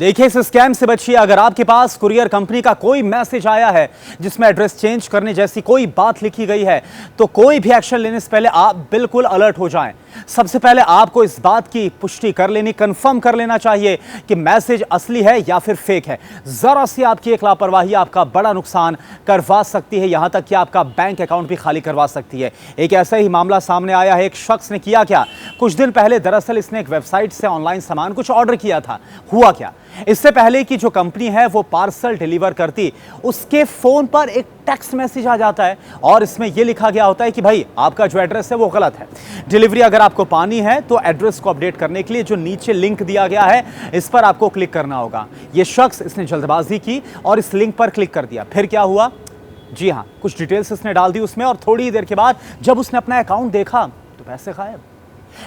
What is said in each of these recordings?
देखिए, इस स्कैम से बचिए। अगर आपके पास कुरियर कंपनी का कोई मैसेज आया है जिसमें एड्रेस चेंज करने जैसी कोई बात लिखी गई है, तो कोई भी एक्शन लेने से पहले आप बिल्कुल अलर्ट हो जाएं। सबसे पहले आपको इस बात की पुष्टि कर लेनी, कंफर्म कर लेना चाहिए कि मैसेज असली है या फिर फेक है। जरा सी आपकी एक लापरवाही आपका बड़ा नुकसान करवा सकती है, यहां तक कि आपका बैंक अकाउंट भी खाली करवा सकती है। एक ऐसा ही मामला सामने आया है। एक शख्स ने किया क्या, कुछ दिन पहले दरअसल इसने एक वेबसाइट से ऑनलाइन सामान कुछ ऑर्डर किया था। हुआ क्या, इससे पहले कि जो कंपनी है वो पार्सल डिलीवर करती, उसके फोन पर एक टेक्स्ट मैसेज आ जाता है और इसमें यह लिखा गया होता है कि भाई आपका जो एड्रेस है वो गलत है। डिलीवरी अगर आपको पानी है तो एड्रेस को अपडेट करने के लिए जो नीचे लिंक दिया गया है इस पर आपको क्लिक करना होगा। यह शख्स, इसने जल्दबाजी की और इस लिंक पर क्लिक कर दिया। फिर क्या हुआ, जी हां, कुछ डिटेल्स इसने डाल दी उसमें और थोड़ी देर के बाद जब उसने अपना अकाउंट देखा तो पैसे गायब।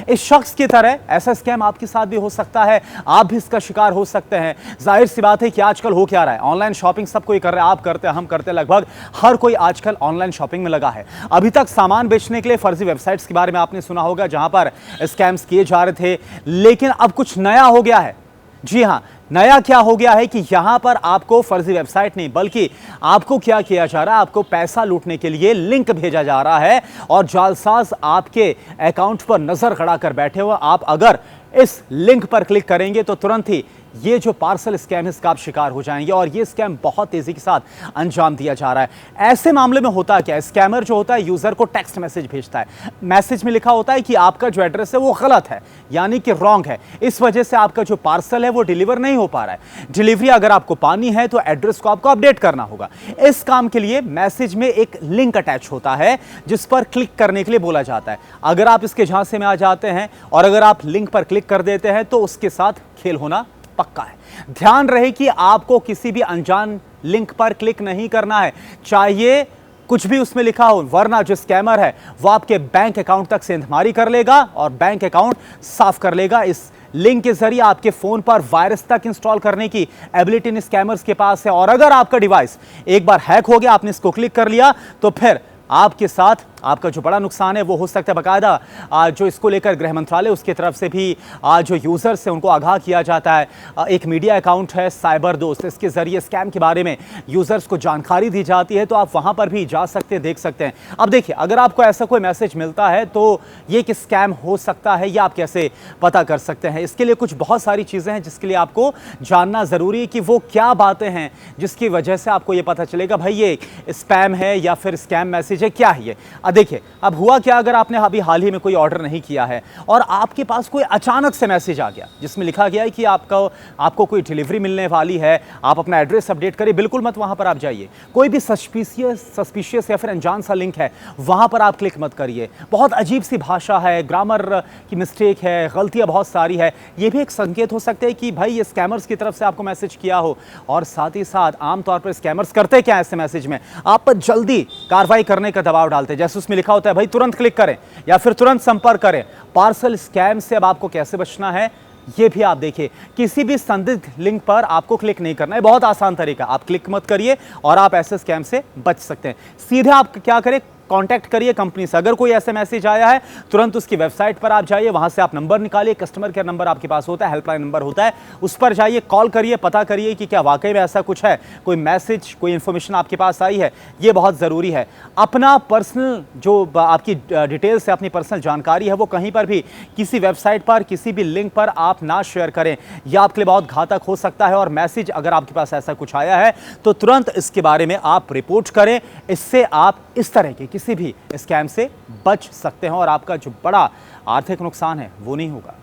इस शख्स की तरह ऐसा स्कैम आपके साथ भी हो सकता है, आप भी इसका शिकार हो सकते हैं। जाहिर सी बात है कि आजकल हो क्या रहा है, ऑनलाइन शॉपिंग सब कोई कर रहा है, आप करते हैं, हम करते हैं, लगभग हर कोई आजकल ऑनलाइन शॉपिंग में लगा है। अभी तक सामान बेचने के लिए फर्जी वेबसाइट्स के बारे में आपने सुना होगा जहां पर स्कैम्स किए जा रहे थे, लेकिन अब कुछ नया हो गया है। जी हां, नया क्या हो गया है कि यहां पर आपको फर्जी वेबसाइट नहीं बल्कि आपको क्या किया जा रहा है, आपको पैसा लूटने के लिए लिंक भेजा जा रहा है और जालसाज आपके अकाउंट पर नजर गड़ा कर बैठे हुए। आप अगर इस लिंक पर क्लिक करेंगे तो तुरंत ही ये जो पार्सल स्कैम है इसका आप शिकार हो जाएंगे और ये स्कैम बहुत तेजी के साथ अंजाम दिया जा रहा है। ऐसे मामले में होता क्या है, स्कैमर जो होता है यूजर को टेक्स्ट मैसेज भेजता है। मैसेज में लिखा होता है कि आपका जो एड्रेस है वो गलत है, यानी कि रॉन्ग है, इस वजह से आपका जो पार्सल है वो डिलीवर नहीं हो पा रहा है। डिलीवरी अगर आपको पानी है तो एड्रेस को आपको अपडेट करना होगा। इस काम के लिए मैसेज में एक लिंक अटैच होता है जिस पर क्लिक करने के लिए बोला जाता है। अगर आप इसके झांसे में आ जाते हैं और अगर आप लिंक पर क्लिक कर देते हैं तो उसके साथ खेल होना पक्का है। ध्यान रहे कि आपको किसी भी अनजान लिंक पर क्लिक नहीं करना है, चाहिए कुछ भी उसमें लिखा हो, वरना जो स्कैमर है वो आपके बैंक अकाउंट तक सेंधमारी कर लेगा और बैंक अकाउंट साफ कर लेगा। इस लिंक के जरिए आपके फोन पर वायरस तक इंस्टॉल करने की एबिलिटी इन स्कैमर्स के पास है और अगर आपका डिवाइस एक बार हैक हो गया, आपने इसको क्लिक कर लिया, तो फिर आपके साथ आपका जो बड़ा नुकसान है वो हो सकता है। बाकायदा जो इसको लेकर गृह मंत्रालय उसकी तरफ से भी जो यूजर्स है उनको आगाह किया जाता है। एक मीडिया अकाउंट है साइबर दोस्त, इसके जरिए स्कैम के बारे में यूजर्स को जानकारी दी जाती है, तो आप वहां पर भी जा सकते हैं, देख सकते हैं। अब देखिए, अगर आपको ऐसा कोई मैसेज मिलता है तो ये कि स्कैम हो सकता है, या आप कैसे पता कर सकते हैं। इसके लिए कुछ बहुत सारी चीजें हैं जिसके लिए आपको जानना जरूरी है कि वो क्या बातें हैं जिसकी वजह से आपको ये पता चलेगा भाई ये स्पैम है या फिर स्कैम मैसेज है, क्या है ये। देखिए, अब हुआ क्या, अगर आपने अभी हाल ही में कोई ऑर्डर नहीं किया है और आपके पास कोई अचानक से मैसेज आ गया जिसमें लिखा गया है कि आपको कोई डिलीवरी मिलने वाली है, आप अपना एड्रेस अपडेट करिए, बिल्कुल मत वहां पर आप जाइए। कोई भी सस्पिशियस या फिर अनजान सा लिंक है वहां पर आप क्लिक मत करिए। बहुत अजीब सी भाषा है, ग्रामर की मिस्टेक है, गलतियां बहुत सारी है, ये भी एक संकेत हो सकते हैं कि भाई ये स्कैमर्स की तरफ से आपको मैसेज किया हो। और साथ ही साथ आमतौर पर स्कैमर्स करते क्या है, ऐसे मैसेज में आप पर जल्दी कार्रवाई करने का दबाव डालते हैं। जैसे उसमें लिखा होता है भाई तुरंत क्लिक करें या फिर तुरंत संपर्क करें। पार्सल स्कैम से अब आपको कैसे बचना है ये भी आप देखिए। किसी भी संदिग्ध लिंक पर आपको क्लिक नहीं करना है, बहुत आसान तरीका, आप क्लिक मत करिए और आप ऐसे स्कैम से बच सकते हैं। सीधे आप क्या करें, कांटेक्ट करिए कंपनी से। अगर कोई ऐसा मैसेज आया है तुरंत उसकी वेबसाइट पर आप जाइए, वहां से आप नंबर निकालिए, कस्टमर केयर नंबर आपके पास होता है, हेल्पलाइन नंबर होता है, उस पर जाइए, कॉल करिए, पता करिए कि क्या वाकई में ऐसा कुछ है, कोई मैसेज, कोई इंफॉर्मेशन आपके पास आई है। ये बहुत जरूरी है। अपना पर्सनल जो आपकी डिटेल्स है, अपनी पर्सनल जानकारी है, वो कहीं पर भी किसी वेबसाइट पर, किसी भी लिंक पर आप ना शेयर करें, यह आपके लिए बहुत घातक हो सकता है। और मैसेज अगर आपके पास ऐसा कुछ आया है तो तुरंत इसके बारे में आप रिपोर्ट करें, इससे आप इस तरह के किसी भी स्कैम से बच सकते हैं और आपका जो बड़ा आर्थिक नुकसान है वो नहीं होगा।